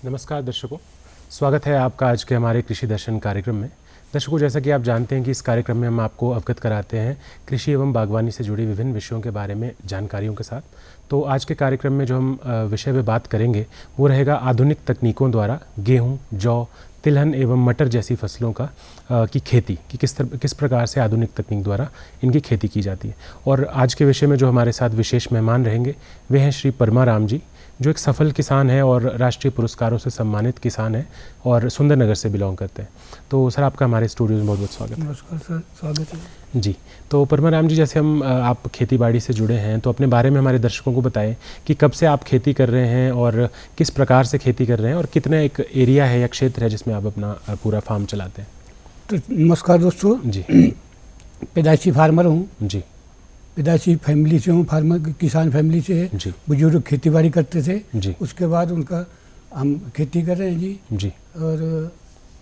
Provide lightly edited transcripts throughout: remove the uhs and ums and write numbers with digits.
नमस्कार दर्शकों, स्वागत है आपका आज के हमारे कृषि दर्शन कार्यक्रम में। दर्शकों, जैसा कि आप जानते हैं कि इस कार्यक्रम में हम आपको अवगत कराते हैं कृषि एवं बागवानी से जुड़ी विभिन्न विषयों के बारे में जानकारियों के साथ। तो आज के कार्यक्रम में जो हम विषय पे बात करेंगे वो रहेगा आधुनिक तकनीकों द्वारा गेहूं, जौ, तिलहन एवं मटर जैसी फसलों की खेती की किस प्रकार से आधुनिक तकनीक द्वारा इनकी खेती की जाती है। और आज के विषय में जो हमारे साथ विशेष मेहमान रहेंगे वे हैं श्री परमाराम जी, जो एक सफल किसान है और राष्ट्रीय पुरस्कारों से सम्मानित किसान है और सुंदरनगर से बिलोंग करते हैं। तो सर, आपका हमारे स्टूडियो में बहुत बहुत स्वागत है। नमस्कार सर, स्वागत है जी। तो परमाराम जी, जैसे आप खेती बाड़ी से जुड़े हैं तो अपने बारे में हमारे दर्शकों को बताएं कि कब से आप खेती कर रहे हैं और किस प्रकार से खेती कर रहे हैं और कितना एक एरिया है या क्षेत्र है जिसमें आप अपना पूरा फार्म चलाते हैं। तो नमस्कार दोस्तों जी। पैदाइशी फार्मर हूँ जी। पैदाइशी फैमिली से हूँ, फार्मर किसान फैमिली से है। जी। बुजुर्ग खेतीबाड़ी करते थे जी। उसके बाद उनका हम खेती कर रहे हैं जी। जी। और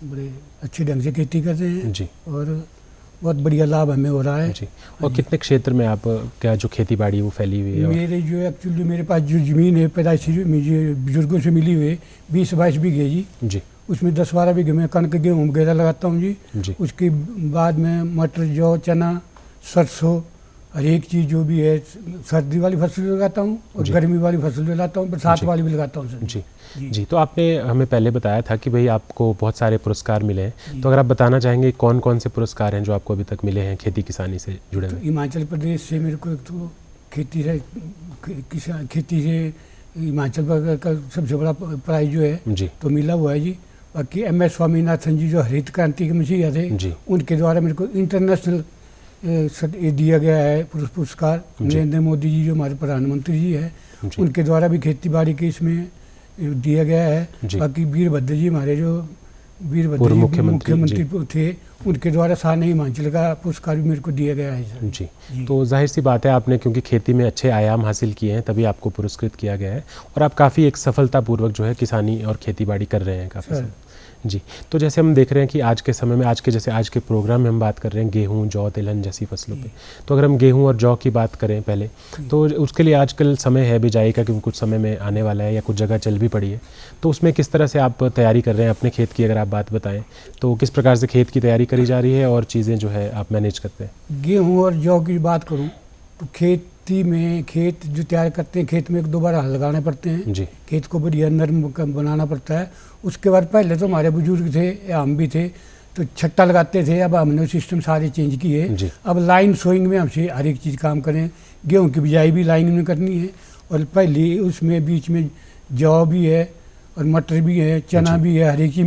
बड़े अच्छे ढंग से खेती कर रहे हैं जी। और बहुत बढ़िया लाभ हमें हो रहा है जी। और कितने क्षेत्र में आप क्या जो खेती बाड़ी वो फैली हुई है? मेरे जो एक्चुअली मेरे पास जो ज़मीन है पैदाइशी मुझे बुजुर्गों से मिली हुई है 20-22 बीघे जी। जी। उसमें 10-12 बीघे में कणक गेहूँ वगैरह लगाता हूँ जी। जी। उसके बाद में मटर, जौ, चना, सरसों, हर एक चीज़ जो भी है, सर्दी वाली फसल भी लगाता हूँ और गर्मी वाली फसल भी लगाता हूँ, बरसात वाली भी लगाता हूँ सर। जी। जी। तो आपने हमें पहले बताया था कि भाई आपको बहुत सारे पुरस्कार मिले हैं, तो अगर आप बताना चाहेंगे कौन कौन से पुरस्कार हैं जो आपको अभी तक मिले हैं खेती किसानी से जुड़े हुए? हिमाचल प्रदेश से मेरे को एक तो खेती से हिमाचल का सबसे बड़ा प्राइज जो है जी। तो मिला हुआ है जी। बाकी MS स्वामीनाथन जी जो हरित क्रांति के मसीहा थे, उनके द्वारा मेरे को इंटरनेशनल दिया गया है पुरस्कार। नरेंद्र मोदी जी जो हमारे प्रधानमंत्री जी है, उनके द्वारा भी खेती बाड़ी के इसमें दिया गया है। बाकी वीरभद्र जी हमारे जो वीरभद्र मुख्यमंत्री थे, उनके द्वारा शान हिमाचल का पुरस्कार भी मेरे को दिया गया है सर। जी। तो जाहिर सी बात है, आपने क्योंकि खेती में अच्छे आयाम हासिल किए हैं तभी आपको पुरस्कृत किया गया है और आप काफ़ी एक सफलतापूर्वक जो है किसानी और खेती बाड़ी कर रहे हैं काफ़ी। जी। तो जैसे हम देख रहे हैं कि आज के समय में आज के प्रोग्राम में हम बात कर रहे हैं गेहूं, जौ, तिलहन जैसी फसलों पे। तो अगर हम गेहूं और जौ की बात करें पहले, तो उसके लिए आजकल समय है बिजाई का, क्योंकि कुछ समय में आने वाला है या कुछ जगह चल भी पड़ी है। तो उसमें किस तरह से आप तैयारी कर रहे हैं अपने खेत की? अगर आप बात बताएं तो किस प्रकार से खेत की तैयारी करी जा रही है और चीज़ें जो है आप मैनेज करते हैं? गेहूँ और जौ की बात करूँ तो खेती में खेत जो तैयार करते हैं, खेत में 1-2 बार हल लगाने पड़ते हैं जी। खेत को बढ़िया नरम बनाना पड़ता है। उसके बाद पहले तो हमारे बुजुर्ग थे या हम भी थे तो छट्टा लगाते थे, अब हमने सिस्टम सारे चेंज किए। अब लाइन सोइंग में हमसे हर एक चीज़ काम करें। गेहूँ की बिजाई भी लाइन में करनी है और पहले उसमें बीच में जौ भी है और मटर भी है, चना भी है, हर एक चीज़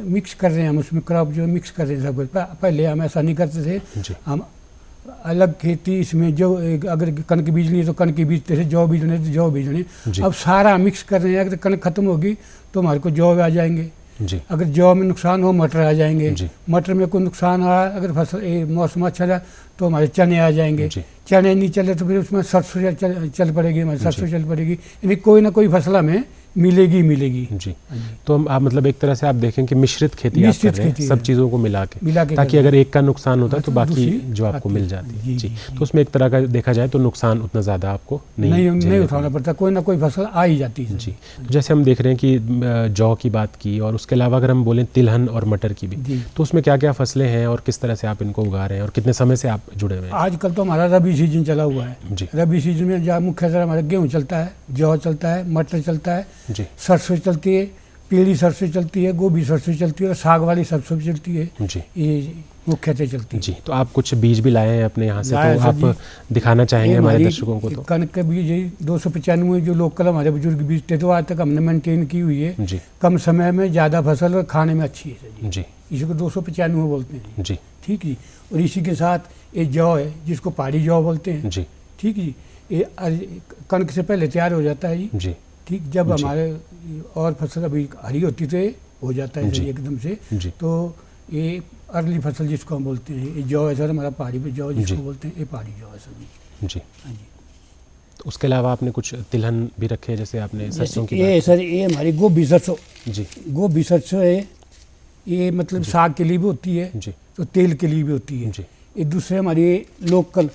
मिक्स कर रहे हैं हम उसमें, क्रॉप जो मिक्स कर रहे हैं सब कुछ। पहले हम ऐसा नहीं करते थे, हम अलग खेती इसमें जो अगर कणक बीजनी है तो कणक की बीजते थे, जौ बीजने तो जौ बीजने। अब सारा मिक्स कर रहे हैं। अगर कणक खत्म होगी तो हमारे को जौ आ जाएंगे जी। अगर जौ में नुकसान हो मटर आ जाएंगे, मटर में कोई नुकसान आया अगर फसल मौसम अच्छा रहा तो हमारे चने आ जाएंगे, चने नहीं चले तो फिर उसमें सरसों चल पड़ेगी, हमारी सरसों चल पड़ेगी। यानी कोई ना कोई फसल हमें मिलेगी जी। तो आप मतलब एक तरह से आप देखें कि मिश्रित खेती आप कर रहे हैं, सब चीज़ों को मिला के ताकि अगर एक का नुकसान होता है तो बाकी जो आपको मिल जाती है जी। तो उसमें एक तरह का देखा जाए तो नुकसान उतना ज़्यादा आपको नहीं उठाना पड़ता, कोई ना कोई फसल आ ही जाती है जी। जैसे हम देख रहे हैं कि जौ की बात की और उसके अलावा अगर हम बोलें तिलहन और मटर की भी, तो उसमें क्या क्या फसलें हैं और किस तरह से आप इनको उगा रहे हैं और कितने समय से आप जुड़े हुए हैं? आजकल तो हमारा रबी सीजन चला हुआ है जी। रबी सीजन में जहाँ मुख्यतः हमारा गेहूँ चलता है, जौ चलता है, मटर चलता है जी, सरसों चलती है, पीली सरसों चलती है, गोभी सरसों चलती है और साग वाली सरसों भी चलती है जी। ये मुख्यतः चलती है जी। तो आप कुछ बीज भी लाए हैं अपने यहाँ से, तो आप दिखाना चाहेंगे हमारे दर्शकों को? तो कणक के बीज 295 जो लोकल हमारे बुजुर्ग बीजते थे, आज तक हमने मेंटेन की हुई है जी। कम समय में ज़्यादा फसल और खाने में अच्छी है जी। इसी को 295 बोलते हैं जी। ठीक जी। और इसी के साथ ये जौ है जिसको पहाड़ी जौ बोलते हैं जी। ठीक जी। ये कणक से पहले तैयार हो जाता है जी। ठीक, जब हमारे और फसल अभी हरी होती तो हो जाता है एकदम से। तो ये अर्ली फसल जिसको हम बोलते हैं, ये जौ है सर, हमारा पहाड़ी पे जौ जिसको बोलते हैं, ये पहाड़ी जौ है सर जी। हाँ जी। तो उसके अलावा आपने कुछ तिलहन भी रखे, जैसे आपने सरसों की ये सर, ये हमारी गोभी सरसों जी। गोभी सरसों है, ये मतलब साग के लिए भी होती है जी, तो तेल के लिए भी होती है जी। ये दूसरे हमारी लोकल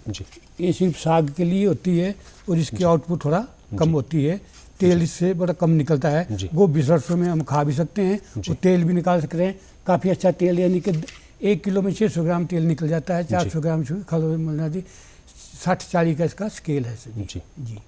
जी, ये सिर्फ साग के लिए होती है और इसकी आउटपुट थोड़ा कम होती है। तेल इससे बड़ा कम निकलता है। गोभी सरसों में हम खा भी सकते हैं और तेल भी निकाल सकते हैं। काफ़ी अच्छा तेल, यानी कि 1 किलो में 600 ग्राम तेल निकल जाता है। 400 ग्राम खल मिला दी 60-40 का इसका स्केल है।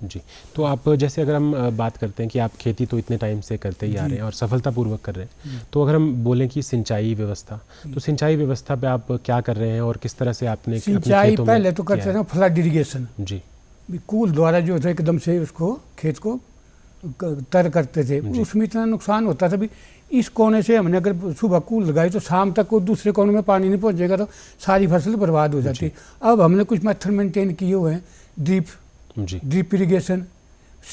जी। तो आप जैसे अगर हम बात करते हैं कि आप खेती तो इतने टाइम से करते ही आ रहे हैं और सफलतापूर्वक कर रहे हैं, तो अगर हम बोलें कि सिंचाई व्यवस्था, तो सिंचाई व्यवस्था पे आप क्या कर रहे हैं और किस तरह से आपने सिंचाई पहले तो करते थे फ्लड इरिगेशन। जी। कूल द्वारा जो है एकदम से उसको खेत को तर करते थे, उसमें इतना नुकसान होता था। भी इस कोने से हमने अगर सुबह कूल लगाई तो शाम तक को दूसरे कोने में पानी नहीं पहुंचेगा तो सारी फसल बर्बाद हो जाती। अब हमने कुछ मेथड मेंटेन किए हुए हैं, ड्रिप इरिगेशन,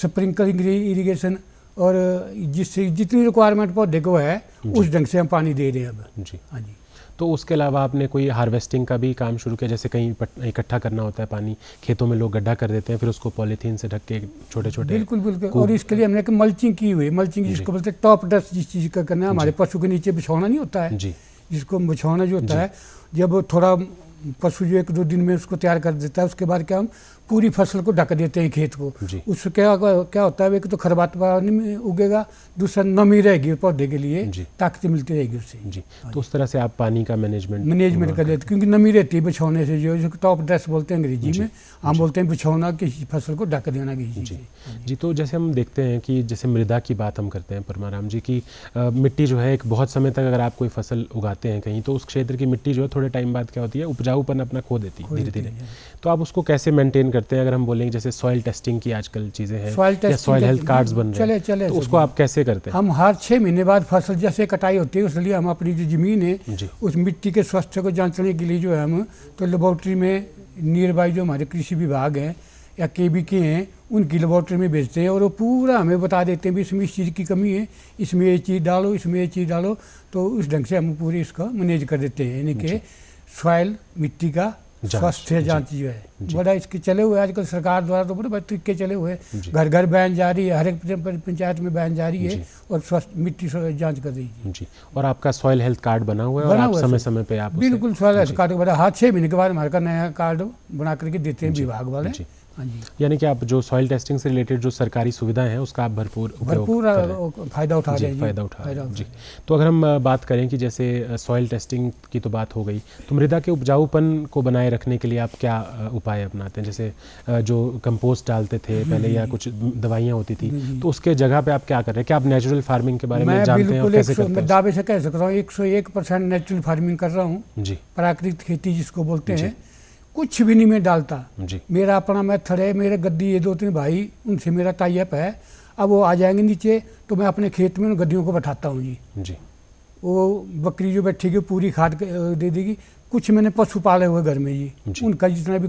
स्प्रिंकलिंग इरिगेशन, और जिससे जितनी रिक्वायरमेंट पौधे को है उस ढंग से हम पानी दे रहे हैं अब। हाँ जी। तो उसके अलावा आपने कोई हार्वेस्टिंग का भी काम शुरू किया, जैसे कहीं इकट्ठा करना होता है पानी, खेतों में लोग गड्ढा कर देते हैं, फिर उसको पॉलीथीन से ढक के छोटे छोटे। बिल्कुल। और इसके लिए हमने मल्चिंग की हुई है। मल्चिंग जिसको बोलते हैं टॉप डस्ट, जिस चीज़ का करना है, हमारे पशु के नीचे बिछौना नहीं होता है, जिसको बिछौना जो होता है, जब थोड़ा पशु जो 1-2 दिन में उसको तैयार कर देता है, उसके बाद क्या हम पूरी फसल को ढक देते हैं खेत को। उससे क्या होता है, एक तो खरपतवार में उगेगा, दूसरा नमी रहेगी पौधे के लिए, ताकत मिलती रहेगी उससे। तो उस तरह से आप पानी का मैनेजमेंट कर लेते, क्योंकि नमी रहती है बिछौने से, जो टॉप ड्रेस बोलते हैं अंग्रेजी में, हम बोलते हैं बिछौना, किसी फसल को ढक देना किसी जी। तो जैसे हम देखते हैं कि जैसे मृदा की बात हम करते हैं परमाराम जी की, मिट्टी जो है एक बहुत समय तक अगर आप कोई फसल उगाते हैं कहीं, तो उस क्षेत्र की मिट्टी जो है थोड़े टाइम बाद क्या होती है, उपजाऊपन अपना खो देती है धीरे धीरे। तो आप उसको कैसे मेंटेन करते हैं? अगर हम बोलेंगे जैसे सॉइल टेस्टिंग की आजकल चीज़ें हैं, या सॉइल हेल्थ कार्ड्स बन रहे हैं, तो उसको आप कैसे करते हैं? हम हर 6 महीने बाद फसल जैसे कटाई होती है, उसलिए हम अपनी जो ज़मीन है उस मिट्टी के स्वास्थ्य को जांचने के लिए जो है हम तो लेबोरेटरी में नियर बाई जो हमारे कृषि विभाग हैं या KVK हैं, उनकी लेबोरेटरी में भेजते हैं, और वो पूरा हमें बता देते हैं भी इसमें इस चीज़ की कमी है, इसमें ये चीज़ डालो, इसमें ये चीज़ डालो। तो उस ढंग से हम पूरी इसका मैनेज कर देते हैं, यानी कि सॉइल मिट्टी का स्वास्थ्य जांच जो है बड़ा इसके चले हुए आजकल सरकार द्वारा तो बड़े तरीके चले हुए हैं। घर घर बैन जारी है, हर एक पंचायत में बैन जारी है, और स्वास्थ्य मिट्टी जांच कर रही है। जी। और आपका सॉइल हेल्थ कार्ड बना हुआ है, और आप समय समय पे आप बिल्कुल सॉइल हेल्थ कार्ड बना, हर 6 महीने के बाद हमारे का नया कार्ड बना करके देते हैं विभाग वाले। यानी कि आप जो सॉइल टेस्टिंग से रिलेटेड जो सरकारी सुविधाएं हैं उसका आप भरपूर फायदा उठा रहे हैं। जी। तो अगर हम बात करें कि जैसे सॉइल टेस्टिंग की तो बात हो गई, तो मृदा के उपजाऊपन को बनाए रखने के लिए आप क्या उपाय अपनाते हैं? जैसे जो कंपोस्ट डालते थे पहले या कुछ दवाइयाँ होती थी, तो उसके जगह पे आप क्या कर रहे हैं? क्या आप नेचुरल फार्मिंग के बारे में जानते हैं और कैसे करते हैं? मैं दावे से कह सकता हूँ 101% नेचुरल फार्मिंग कर रहा हूँ। प्राकृतिक खेती जिसको बोलते हैं, कुछ भी नहीं मैं डालता। मेरा अपना मेथड है, मेरे गद्दी ये 2-3 भाई उनसे मेरा टाई अप है। अब वो आ जाएंगे नीचे तो मैं अपने खेत में उन गद्दियों को बैठाता हूँ जी। वो बकरी जो बैठेगी पूरी खाद दे देगी। कुछ मैंने पशु पाले हुए घर में जी, उनका जितना भी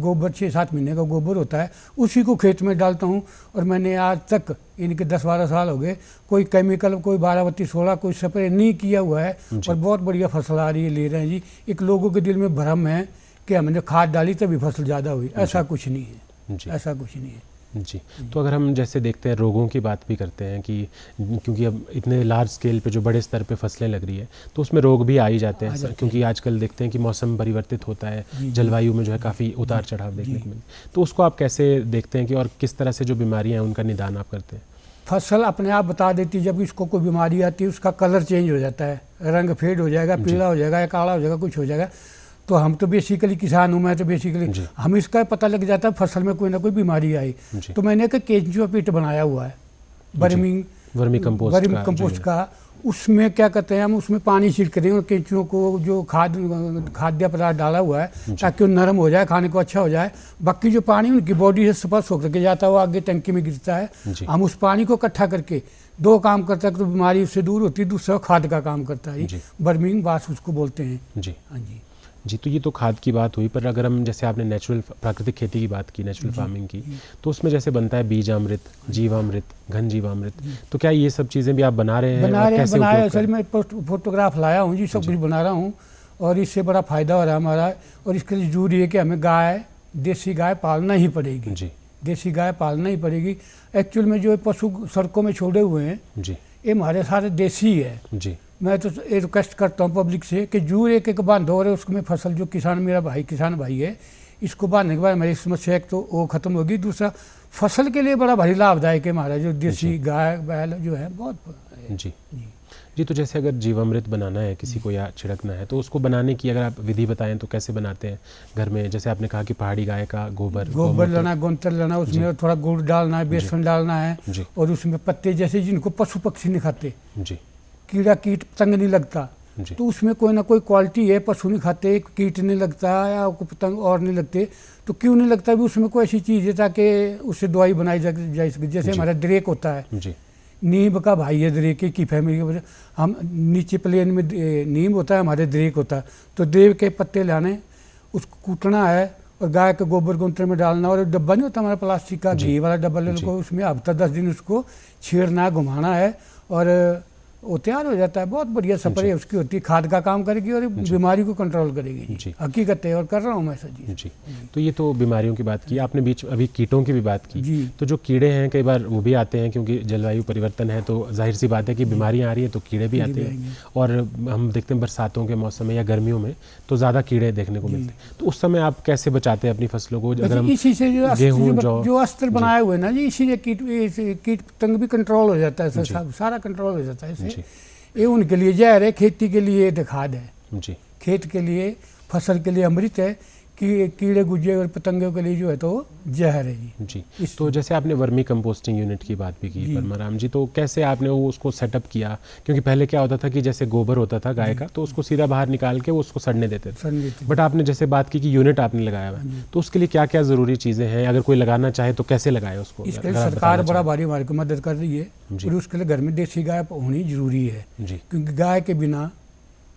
गोबर 6-7 महीने का गोबर होता है उसी को खेत में डालता हूँ। और मैंने आज तक इनके 10-12 साल हो गए कोई केमिकल, कोई 12-32-16 कोई स्प्रे नहीं किया हुआ है, और बहुत बढ़िया फसल आ रही है, ले रहे हैं जी। एक लोगों के दिल में भ्रम है कि हमने खाद डाली तभी फसल ज़्यादा हुई, ऐसा कुछ नहीं है, ऐसा कुछ नहीं है जी। तो अगर हम जैसे देखते हैं रोगों की बात भी करते हैं कि क्योंकि अब इतने लार्ज स्केल पे जो बड़े स्तर पे फसलें लग रही है तो उसमें रोग भी आ ही जाते हैं, क्योंकि आजकल देखते हैं कि मौसम परिवर्तित होता है, जलवायु में जो है काफ़ी उतार चढ़ाव देखने को मिलते हैं। तो उसको आप कैसे देखते हैं कि और किस तरह से जो बीमारियाँ हैं उनका निदान आप करते हैं? फसल अपने आप बता देती है, जब इसको कोई बीमारी आती है उसका कलर चेंज हो जाता है, रंग फेड हो जाएगा, पीला हो जाएगा या काला हो जाएगा, कुछ हो जाएगा। तो हम तो बेसिकली किसान हूँ, मैं तो बेसिकली हम इसका पता लग जाता है फसल में कोई ना कोई बीमारी आई। तो मैंने एक केंचुआ पिट बनाया हुआ है वर्मी कंपोस्ट का। उसमें क्या करते हैं हम, उसमें पानी छिड़क दें और केंचुओं को जो खाद्य पदार्थ डाला हुआ है ताकि वो नरम हो जाए, खाने को अच्छा हो जाए। बाकी जो पानी उनकी बॉडी से स्पर्श होकर के जाता है वो आगे टंकी में गिरता है। हम उस पानी को इकट्ठा करके 2 काम करता है, तो बीमारी उससे दूर होती है, दूसरा खाद का काम करता है, वर्मिंग बास उसको बोलते हैं जी। हाँ जी। तो ये तो खाद की बात हुई, पर अगर हम जैसे आपने नेचुरल प्राकृतिक खेती की बात की, नेचुरल फार्मिंग की, तो उसमें जैसे बनता है बीजामृत, जीवामृत, घन जीवामृत, तो क्या ये सब चीज़ें भी आप बना रहे हैं? बनाया सर, मैं फोटोग्राफ लाया हूँ जी, सब कुछ बना रहा हूँ, और इससे बड़ा फ़ायदा हो रहा है हमारा। और इसके लिए जरूरी है कि हमें गाय, देसी गाय पालना ही पड़ेगी जी, देसी गाय पालना ही पड़ेगी। एक्चुअल में जो पशु सड़कों में छोड़े हुए हैं जी, ये हमारे सारे देसी है जी। मैं तो ये रिक्वेस्ट करता हूँ पब्लिक से कि जरूर एक बांधो, और उसमें फसल जो किसान, मेरा भाई किसान भाई है, इसको बांधने के बाद हमारी समस्या एक तो वो खत्म होगी, दूसरा फसल के लिए बड़ा भारी लाभदायक है हमारा जो देसी गाय बैल जो है बहुत जी जी। तो जैसे अगर जीवामृत बनाना है किसी को या छिड़कना है तो उसको बनाने की अगर आप विधि बताएं तो कैसे बनाते हैं घर में? जैसे आपने कहा कि पहाड़ी गाय का गोबर लेना, गोंतर लेना, उसमें थोड़ा गुड़ डालना है, बेसन डालना है और उसमें पत्ते जैसे जिनको पशु पक्षी नहीं खाते, कीड़ा कीट पतंग नहीं लगता, तो उसमें कोई ना कोई क्वालिटी है, पशु नहीं खाते, कीट नहीं लगता या पतंग और नहीं लगते, तो क्यों नहीं लगता भी उसमें कोई ऐसी चीज़ है ताकि उससे दवाई बनाई जा सके। जैसे हमारा ड्रेक होता है, नीम का भाई है ड्रेक की फैमिली के वजह, हम नीचे प्लेन में नीम होता है, हमारे ड्रेक होता है, तो ड्रेक के पत्ते लाने, उसको कूटना है और गाय के गोबर गोंतर में डालना, और डब्बा नहीं होता हमारा प्लास्टिक का घी वाला डब्बा ले लो, उसमें हफ्ता 10 दिन उसको छेड़ना घुमाना है और वो तैयार हो जाता है। बहुत बढ़िया स्प्रे उसकी होती है, खाद का काम करेगी और बीमारी को कंट्रोल करेगी। हकीकत है और कर रहा हूँ मैं सर जी। तो ये तो बीमारियों की बात की आपने, बीच अभी कीटों की भी बात की। तो जो कीड़े हैं कई बार वो भी आते हैं क्योंकि जलवायु परिवर्तन है, तो जाहिर सी बात है कि बीमारियां आ रही है तो कीड़े भी आते हैं, और हम देखते हैं बरसातों के मौसम में या गर्मियों में तो ज़्यादा कीड़े देखने को मिलते हैं। तो उस समय आप कैसे बचाते हैं अपनी फसलों को? अगर हम इसी से जो अस्त्र बनाए हुए ना जी, इसी से कीट पतंग भी कंट्रोल हो जाता है, सारा कंट्रोल हो जाता है। ये उनके लिए जहर है, खेती के लिए खाद है जी, खेत के लिए फसल के लिए अमृत है, कि कीड़े गुज्जे और पतंगों के लिए जो है तो जहर है जी। तो जैसे आपने वर्मी कंपोस्टिंग यूनिट की बात भी की परमाराम जी, तो कैसे आपने वो उसको सेटअप किया? क्योंकि पहले क्या होता था कि जैसे गोबर होता था गाय का तो उसको सीधा बाहर निकाल के वो उसको सड़ने देते थे, बट आपने जैसे बात की कि यूनिट आपने लगाया हुआ, तो उसके लिए क्या क्या ज़रूरी चीज़ें हैं? अगर कोई लगाना चाहे तो कैसे लगाए उसको? इसके सरकार बड़ा भारी हमारे को मदद कर रही है, और उसके लिए घर में देसी गाय होनी जरूरी है, क्योंकि गाय के बिना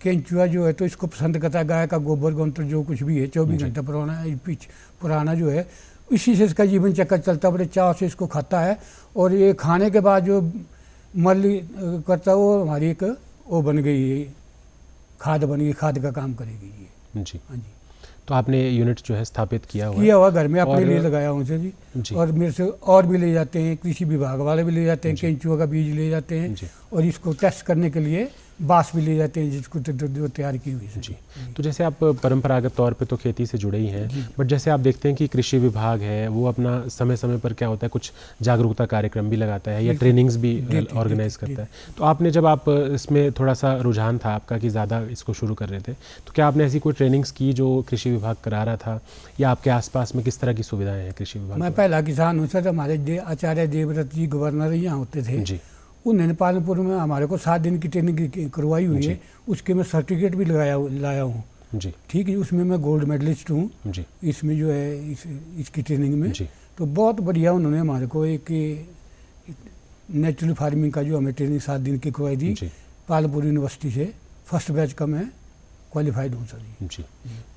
केंचुआ जो है तो इसको पसंद करता है, गाय का गोबर गोंतर जो कुछ भी है 24 घंटा पुराना जो है, इसी से इसका जीवन चक्कर चलता, बड़े चाव से इसको खाता है, और ये खाने के बाद जो मल करता है वो हमारी एक वो बन गई है, खाद बन गई, खाद का काम करेगी ये जी। हाँ जी। तो आपने यूनिट जो है स्थापित किया हुआ घर में अपने लिए लगाया हूँ सर जी, और मेरे से और भी ले जाते हैं, कृषि विभाग वाले भी ले जाते हैं, केंचुआ का बीज ले जाते हैं, और इसको टेस्ट करने के लिए बांस भी ले जाते हैं जिसको जो तैयार की हुई है जी। तो जैसे आप परंपरागत तौर पे तो खेती से जुड़े ही हैं, बट जैसे आप देखते हैं कि कृषि विभाग है वो अपना समय समय पर क्या होता है कुछ जागरूकता कार्यक्रम भी लगाता है या ट्रेनिंग्स भी ऑर्गेनाइज करता है। तो आपने जब आप इसमें थोड़ा सा रुझान था आपका कि ज़्यादा इसको शुरू कर रहे थे, तो क्या आपने ऐसी कोई ट्रेनिंग्स की जो कृषि विभाग करा रहा था, या आपके आसपास में किस तरह की सुविधाएँ हैं कृषि विभाग? मैं पहला किसान हूँ सर, हमारे आचार्य देवव्रत जी गवर्नर यहाँ होते थे जी, उन्होंने पालनपुर में हमारे को 7 दिन की ट्रेनिंग करवाई हुई है, उसके मैं सर्टिफिकेट भी लाया हूँ जी, ठीक है, उसमें मैं गोल्ड मेडलिस्ट हूँ इसमें जो है इसकी ट्रेनिंग में जी। तो बहुत बढ़िया उन्होंने हमारे को एक नेचुरल फार्मिंग का जो हमें ट्रेनिंग 7 दिन की करवाई थी पालनपुर यूनिवर्सिटी से, फर्स्ट बैच का मैं क्वालिफाइड हूँ सर जी।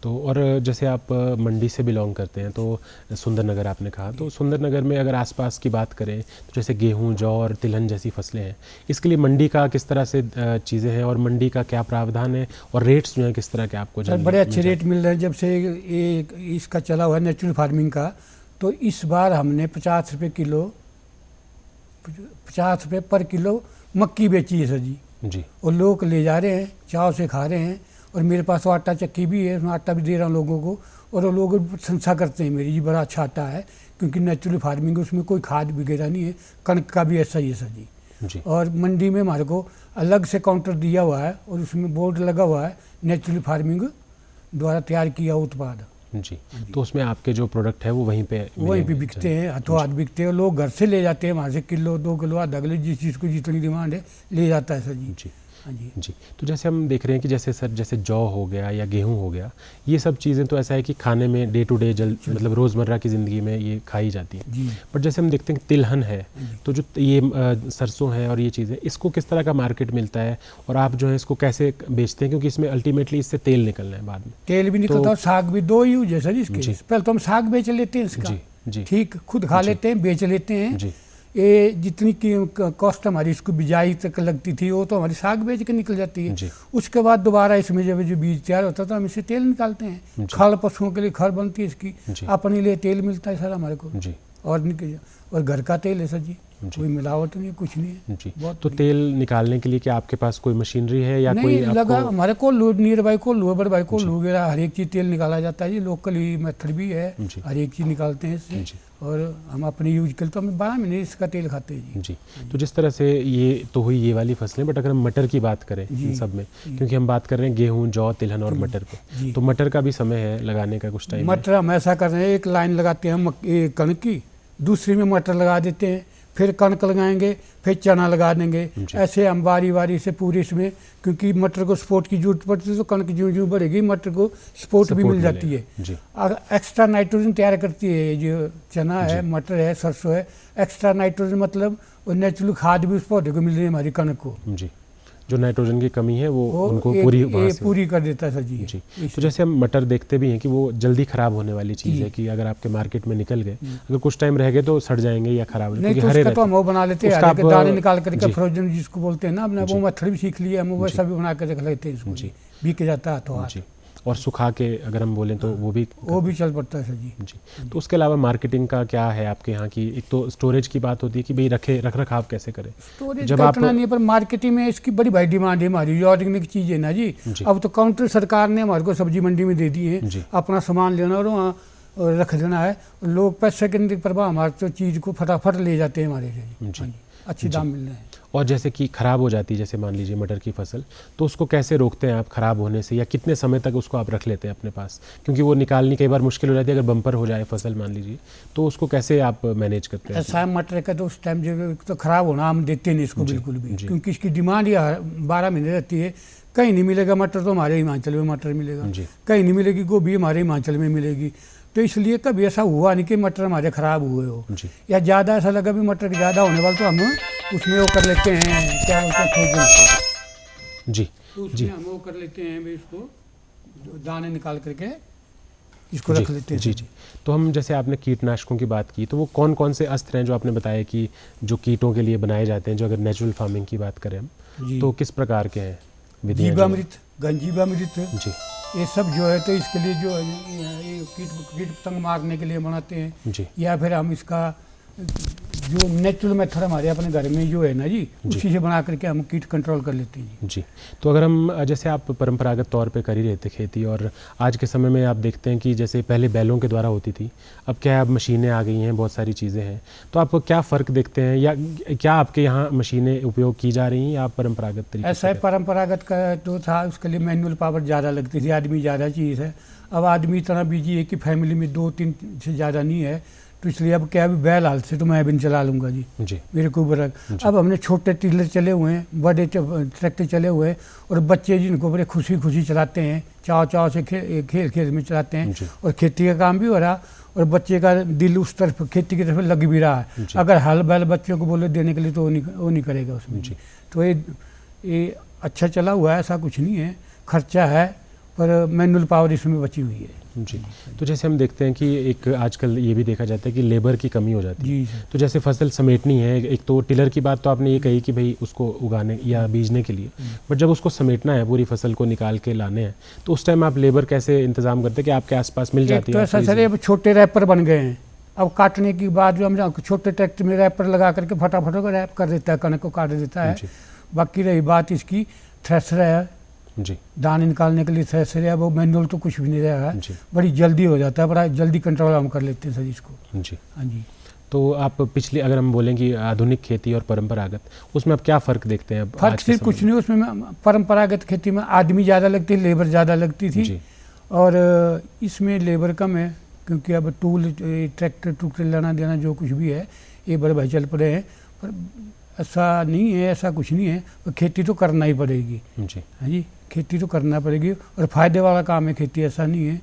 तो और जैसे आप मंडी से बिलोंग करते हैं, तो सुंदरनगर आपने कहा, तो सुंदरनगर में अगर आसपास की बात करें तो जैसे गेहूं, जौ और तिलहन जैसी फसलें हैं, इसके लिए मंडी का किस तरह से चीज़ें हैं और मंडी का क्या प्रावधान है और रेट्स जो हैं किस तरह के आपको? सर बड़े अच्छे रेट मिल रहे हैं जब से इसका चला हुआ है नेचुरल फार्मिंग का। तो इस बार हमने 50 रुपये पर किलो मक्की बेची है सर जी, और लोग ले जा रहे हैं, चाव से खा रहे हैं, और मेरे पास वो आटा चक्की भी है, उसमें आटा भी दे रहा हूँ लोगों को, और वो लोग प्रशंसा करते हैं मेरी जी, बड़ा अच्छा आटा है, क्योंकि नेचुरल फार्मिंग उसमें कोई खाद वगैरह नहीं है। कणक का भी ऐसा ही है सर जी। और मंडी में हमारे को अलग से काउंटर दिया हुआ है और उसमें बोर्ड लगा हुआ है नेचुरल फार्मिंग द्वारा तैयार किया उत्पाद जी। तो उसमें आपके जो प्रोडक्ट है वो वहीं पे बिकते हैं, हाथों हाथ बिकते हैं, लोग घर से ले जाते हैं वहाँ से, किलो 2 किलो आधा किलो जिस चीज़ को जितनी डिमांड है ले जाता है सर जी। जी। तो जैसे हम देख रहे हैं कि जैसे जौ हो गया या गेहूं हो गया, ये सब चीज़ें तो ऐसा है कि खाने में डे टू डे मतलब रोज़मर्रा की ज़िंदगी में ये खाई जाती हैं, बट जैसे हम देखते हैं तिलहन है, तो जो ये सरसों है और ये चीज़ें, इसको किस तरह का मार्केट मिलता है और आप जो है इसको कैसे बेचते हैं? क्योंकि इसमें अल्टीमेटली इससे तेल निकलना है, बाद में तेल भी निकलता है, साग भी 2 यूज है सर इसके। पहले तो हम साग बेच लेते हैं इसका, ठीक, खुद खा लेते हैं, बेच लेते हैं। ये जितनी कॉस्ट हमारी इसको बिजाई तक लगती थी वो तो हमारी साग बेच के निकल जाती है। उसके बाद दोबारा इसमें जब जो बीज तैयार होता है तो हम इसे तेल निकालते हैं, खल पशुओं के लिए खल बनती है इसकी, अपने लिए तेल मिलता है सर हमारे को, और घर का तेल है सर जी। कोई मिलावट नहीं, कुछ नहीं है जी। बहुत। तो तेल निकालने के लिए क्या आपके पास कोई मशीनरी है या कोई नहीं लगा? हमारे कोल्लू नियर बाई कोल्लू है, बड़े भाई कोल्लू वगैरह हर एक चीज़ तेल निकाला जाता है। ये लोकली मेथड भी है, हर एक चीज़ निकालते हैं इससे। और हम अपने यूज के लिए तो हम 12 महीने इसका तेल खाते हैं जी। तो जिस तरह से ये तो हुई ये वाली फसलें, बट अगर हम मटर की बात करें इन सब में, क्योंकि हम बात कर रहे हैं गेहूं, जौ, तिलहन और मटर पे, तो मटर का भी समय है लगाने का कुछ टाइम? मटर हम ऐसा कर रहे हैं, एक लाइन लगाते हैं हम कणक की, दूसरी में मटर लगा देते हैं, फिर कणक लगाएंगे, फिर चना लगा देंगे। ऐसे हम बारी बारी से पूरे इसमें, क्योंकि मटर को सपोर्ट की जरूरत पड़ती है, तो कणक ज्यों ज्यों बढ़ेगी मटर को सपोर्ट भी मिल जाती है। और एक्स्ट्रा नाइट्रोजन तैयार करती है जो चना है, मटर है, सरसों है। एक्स्ट्रा नाइट्रोजन मतलब नेचुरल खाद भी उस पौधे को मिल रही है हमारी कणक को जी। जो नाइट्रोजन की कमी है वो उनको पूरी कर देता है सर जी। जी। तो जैसे हम मटर देखते भी हैं कि वो जल्दी खराब होने वाली चीज़ है, कि अगर आपके मार्केट में निकल गए, अगर कुछ टाइम रह गए तो सड़ जाएंगे या खराब हो जाएंगे। नहीं तो हम वो बना लेते हैं, दाने निकाल करके फ्रोजन जिसको बोलते हैं ना, हमने वो मेथड भी सीख लिया, हम वैसा भी बना कर रख लेते हैं इसको जी, बिक जाता है तो। और सुखा के अगर हम बोलें तो वो भी चल पड़ता है सर जी। जी। तो उसके अलावा मार्केटिंग का क्या है आपके यहाँ की? एक तो स्टोरेज की बात होती है कि भाई रख रखाव कैसे करें, स्टोरेज जब आप नहीं है, पर मार्केटिंग में इसकी बड़ी भाई डिमांड है हमारी, जो ऑर्गेनिक चीज़ है ना जी। अब तो काउंटर सरकार ने हमारे को सब्जी मंडी में दे दी है, अपना सामान लेना और वहाँ रख देना है। लोग पैसे के प्रभाव हमारे तो चीज़ को फटाफट ले जाते हैं हमारे लिए, अच्छी दाम मिल रहे हैं। और जैसे कि ख़राब हो जाती है, जैसे मान लीजिए मटर की फसल, तो उसको कैसे रोकते हैं आप ख़राब होने से, या कितने समय तक उसको आप रख लेते हैं अपने पास? क्योंकि वो निकालनी कई बार मुश्किल हो जाती है, अगर बम्पर हो जाए फसल मान लीजिए, तो उसको कैसे आप मैनेज करते हैं? ऐसा मटर का तो उस टाइम जो तो ख़राब होना हम देते नहीं इसको बिल्कुल भी, क्योंकि इसकी डिमांड या 12 महीने रहती है। कहीं नहीं मिलेगा मटर तो हमारे हिमाचल में मटर मिलेगा, कहीं नहीं मिलेगी गोभी हमारे हिमाचल में मिलेगी। तो इसलिए कभी ऐसा हुआ नहीं कि मटर हमारे ख़राब हुए हो, या ज़्यादा ऐसा लगा भी मटर ज़्यादा होने वाला तो हम उसमें वो कर लेते हैं, क्या बोलते हैं जी जी, हम वो कर लेते हैं भी, इसको दाने निकाल करके इसको रख लेते हैं जी जी। तो हम जैसे आपने कीटनाशकों की बात की, तो वो कौन कौन से अस्त्र हैं जो आपने बताया कि जो कीटों के लिए बनाए जाते हैं, जो अगर नेचुरल फार्मिंग की बात करें हम, तो किस प्रकार के हैं? जीवामृत, गंजीवामृत जी, ये सब जो है तो इसके लिए जो कीट पतंग मारने के लिए बनाते हैं जी। या फिर हम इसका जो नेचुरल मेथड हमारे अपने घर में जो है ना जी, उसी से बना करके हम कीट कंट्रोल कर लेते हैं जी। तो अगर हम जैसे आप परंपरागत तौर पे कर ही रहे थे खेती, और आज के समय में आप देखते हैं कि जैसे पहले बैलों के द्वारा होती थी, अब क्या अब मशीनें आ गई हैं, बहुत सारी चीज़ें हैं, तो आप क्या फ़र्क देखते हैं, या क्या आपके यहाँ मशीनें उपयोग की जा रही हैं या आप परंपरागत तरीके? ऐसा है, परंपरागत का जो था उसके लिए मैनुअल पावर ज़्यादा लगती थी, आदमी ज़्यादा चीज़ है। अब आदमी इतना बिजी है कि फैमिली में 2-3 से ज़्यादा नहीं है, तो इसलिए अब क्या, अभी बैल हाल से तो मैं भी चला लूँगा जी, मेरे को ऊपर। अब हमने छोटे टिलर चले हुए हैं, बड़े ट्रैक्टर चले हुए हैं, और बच्चे जिनको बड़े खुशी खुशी चलाते हैं, चाव से खेल में चलाते हैं, और खेती का काम भी हो रहा, और बच्चे का दिल उस तरफ खेती की तरफ लग भी रहा है। अगर हल बैल बच्चों को बोले देने के लिए तो वो नहीं करेगा उसमें। तो ये अच्छा चला हुआ है, ऐसा कुछ नहीं है, खर्चा है, पर मैनुअल पावर इसमें बची हुई है जी। तो जैसे हम देखते हैं कि एक आजकल ये भी देखा जाता है कि लेबर की कमी हो जाती है, तो जैसे फसल समेटनी है, एक तो टिलर की बात तो आपने ये कही कि भाई उसको उगाने या बीजने के लिए, बट जब उसको समेटना है, पूरी फसल को निकाल के लाने हैं, तो उस टाइम आप लेबर कैसे इंतजाम करते हैं कि आपके आसपास मिल जाती है? तो ऐसा सर, अब छोटे रैपर बन गए हैं, अब काटने के बाद जो हम छोटे ट्रैक्टर में रैपर लगा करके फटाफट रैप कर देता है, कणक को काट देता है। बाकी रही बात इसकी, थ्रेशर है जी, दाने निकालने के लिए थ्रेशर है, वो मैनुअल तो कुछ भी नहीं रहा है, बड़ी जल्दी हो जाता है, बड़ा जल्दी कंट्रोल हम कर लेते हैं सर इसको जी। हाँ जी। तो आप पिछले, अगर हम बोलेंगे आधुनिक खेती और परंपरागत, उसमें आप क्या फ़र्क देखते हैं? फ़र्क सिर्फ कुछ नहीं, उसमें परंपरागत खेती में आदमी ज़्यादा लगती है, लेबर ज़्यादा लगती थी, और इसमें लेबर कम है, क्योंकि अब टूल ट्रैक्टर लेना देना जो कुछ भी है ये बड़े भाई चल पड़े हैं। पर ऐसा नहीं है, ऐसा कुछ नहीं है, तो खेती तो करना ही पड़ेगी जी। हाँ जी, खेती तो करना पड़ेगी, और फ़ायदे वाला काम है खेती, ऐसा नहीं है।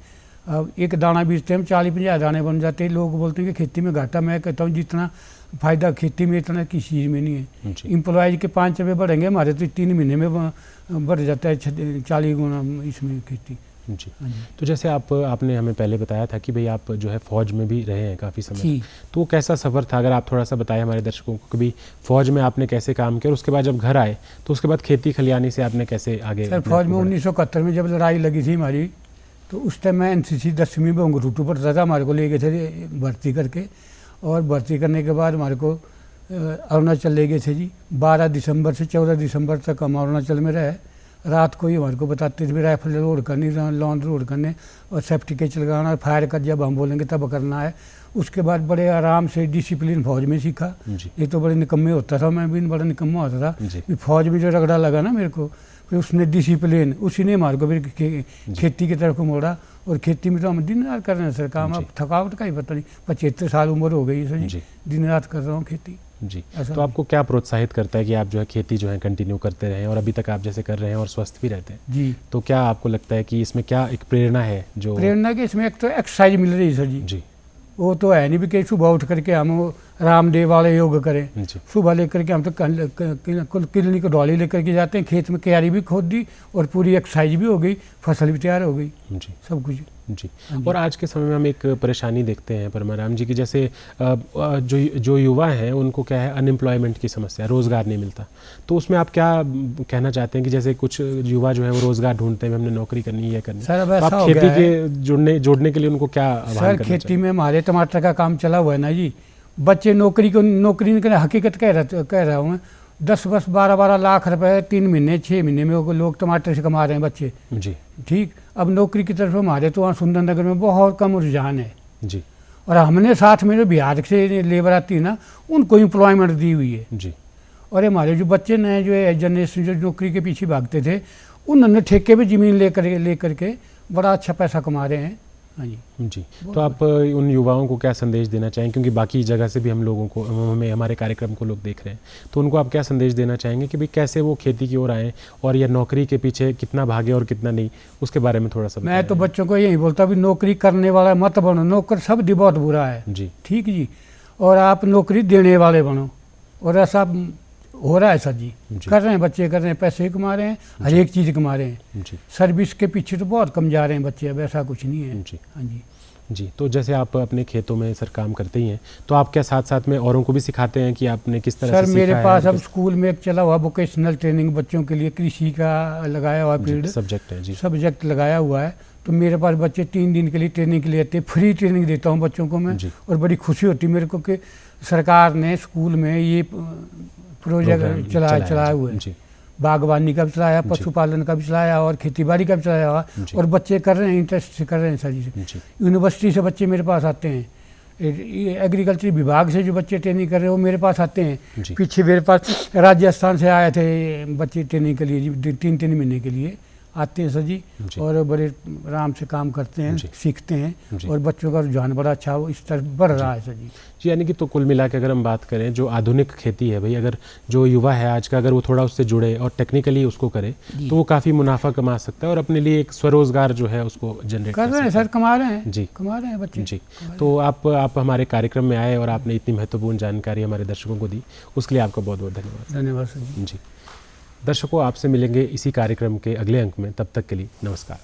अब एक दाना बेचते हैं हम 40-50 दाने बन जाते हैं, लोग बोलते हैं कि खेती में घाटा। मैं कहता हूँ जितना फ़ायदा खेती में इतना किसी चीज़ में नहीं है। एम्प्लॉयज़ के 5 रुपये बढ़ेंगे, हमारे तो 3 महीने में बढ़ जाता है 40 गुना इसमें खेती जी। तो जैसे आपने हमें पहले बताया था कि भाई आप जो है फ़ौज में भी रहे हैं काफ़ी समय, तो वो कैसा सफ़र था? अगर आप थोड़ा सा बताएं हमारे दर्शकों को कि भाई फ़ौज में आपने कैसे काम किया, और उसके बाद जब घर आए तो उसके बाद खेती खलियानी से आपने कैसे आगे? सर फौज में 1971 में जब लड़ाई लगी थी हमारी, तो उस टाइम मैं NCC 10वीं में रूटू पर था, हमारे को ले गए थे भर्ती करके, और भर्ती करने के बाद हमारे को अरुणाचल ले गए थे जी। 12 दिसंबर से 14 दिसंबर तक हम अरुणाचल में रहे। रात को ही हमारे को बताते थे भी राइफल लोड करनी, लॉन्ग लोड करने और सेफ्टी केच लगाना, फायर कर जब हम बोलेंगे तब करना है। उसके बाद बड़े आराम से डिसिप्लिन फौज में सीखा। ये तो बड़े निकम्मे होता था, मैं भी बड़ा निकम्मा होता था। फौज में जो रगड़ा लगा ना मेरे को, फिर उसने डिसिप्लिन, उसी ने हमारे को फिर खेती की तरफ मोड़ा। और खेती में तो हम दिन रात कर रहे हैं सर काम। अब थकावट का ही पता नहीं, 75 साल उम्र हो गई सर जी, दिन रात कर रहा हूँ खेती जी। तो आपको क्या प्रोत्साहित करता है कि आप जो है खेती जो है कंटिन्यू करते रहें और अभी तक आप जैसे कर रहे हैं और स्वस्थ भी रहते हैं जी? तो क्या आपको लगता है कि इसमें क्या एक प्रेरणा है? जो प्रेरणा की इसमें एक तो एक्सरसाइज मिल रही है सर जी। वो तो है नहीं भी कि सुबह उठ करके हम रामदेव वाले योग करें। सुबह लेकर के हम तो क्लिनिक डॉली लेकर के जाते हैं, खेत में क्यारी भी खोद दी और पूरी एक्सरसाइज भी हो गई, फसल भी तैयार हो गई जी, सब कुछ जी। और आज के समय में हम एक परेशानी देखते हैं परमाराम जी की, जैसे जो युवा हैं उनको क्या है, अनएम्प्लॉयमेंट की समस्या, रोज़गार नहीं मिलता। तो उसमें आप क्या कहना चाहते हैं कि जैसे कुछ युवा जो है वो रोज़गार ढूंढते हैं, हमने नौकरी करनी है करनी, सर? अब तो आप खेती के जोड़ने के लिए उनको क्या सर? खेती में हमारे टमाटर का काम चला हुआ है ना जी। बच्चे नौकरी नहीं करें, हकीकत कह रहा हूँ मैं। 10-10, 12-12 लाख रुपए 3 महीने 6 महीने में वो लोग टमाटर से कमा रहे हैं बच्चे जी। ठीक। अब नौकरी की तरफ हमारे तो वहाँ सुंदरनगर में बहुत कम रुझान है जी। और हमने साथ में जो बिहार से लेबर आती है ना, उनको एम्प्लॉयमेंट दी हुई है जी। और हमारे जो बच्चे नए जो है जनरेशन जो नौकरी के पीछे भागते थे, उन्होंने ठेके पे ज़मीन लेकर के बड़ा अच्छा पैसा कमा रहे हैं। हाँ जी जी। तो आप उन युवाओं को क्या संदेश देना चाहेंगे, क्योंकि बाकी जगह से भी हम लोगों को, हमारे कार्यक्रम को लोग देख रहे हैं, तो उनको आप क्या संदेश देना चाहेंगे कि भाई कैसे वो खेती की ओर आएँ और या नौकरी के पीछे कितना भागे और कितना नहीं, उसके बारे में थोड़ा सा? मैं तो बच्चों को यही बोलता भी नौकरी करने वाला मत बनो, नौकर शब्द बहुत बुरा है जी, ठीक जी। और आप नौकरी देने वाले बनो। और ऐसा हो रहा है सर जी, कर रहे हैं बच्चे, कर रहे हैं, पैसे कमा रहे हैं, हर एक चीज़ कमा रहे हैं जी। सर्विस के पीछे तो बहुत कम जा रहे हैं बच्चे, अब ऐसा कुछ नहीं है जी। हाँ जी जी। तो जैसे आप अपने खेतों में सर काम करते ही हैं, तो आप क्या साथ साथ में औरों को भी सिखाते हैं कि आपने किस तरह सर? मेरे पास अब स्कूल में एक चला हुआ वोकेशनल ट्रेनिंग बच्चों के लिए, कृषि का लगाया हुआ पीरियड, सब्जेक्ट है जी, सब्जेक्ट लगाया हुआ है। तो मेरे पास बच्चे 3 दिन के लिए ट्रेनिंग के लिए आते हैं, फ्री ट्रेनिंग देता हूँ बच्चों को मैं। और बड़ी खुशी होती है मेरे को कि सरकार ने स्कूल में ये प्रोजेक्ट चलाया हुआ है। बागवानी का भी चलाया, पशुपालन का भी चलाया और खेतीबाड़ी का भी चलाया हुआ, और बच्चे कर रहे हैं, इंटरेस्ट से कर रहे हैं सर जी। यूनिवर्सिटी से बच्चे मेरे पास आते हैं, एग्रीकल्चर विभाग से जो बच्चे ट्रेनिंग कर रहे हैं वो मेरे पास आते हैं। पीछे मेरे पास राजस्थान से आए थे बच्चे ट्रेनिंग के लिए जी, 3-3 महीने के लिए आते हैं सर जी। और बड़े आराम से काम करते हैं, सीखते हैं और बच्चों का रुझान बड़ा अच्छा इस तरह बढ़ रहा है सर जी। यानी कि तो कुल मिला के अगर हम बात करें, जो आधुनिक खेती है भाई, अगर जो युवा है आज का, अगर वो थोड़ा उससे जुड़े और टेक्निकली उसको करे तो वो काफ़ी मुनाफा कमा सकता है और अपने लिए एक स्वरोजगार जो है उसको जनरेट कर रहे हैं सर, कमा रहे हैं जी, कमा रहे हैं बच्चे जी। तो आप हमारे कार्यक्रम में आए और आपने इतनी महत्वपूर्ण जानकारी हमारे दर्शकों को दी, उसके लिए आपका बहुत बहुत धन्यवाद। धन्यवाद सर जी। दर्शकों, आपसे मिलेंगे इसी कार्यक्रम के अगले अंक में, तब तक के लिए नमस्कार।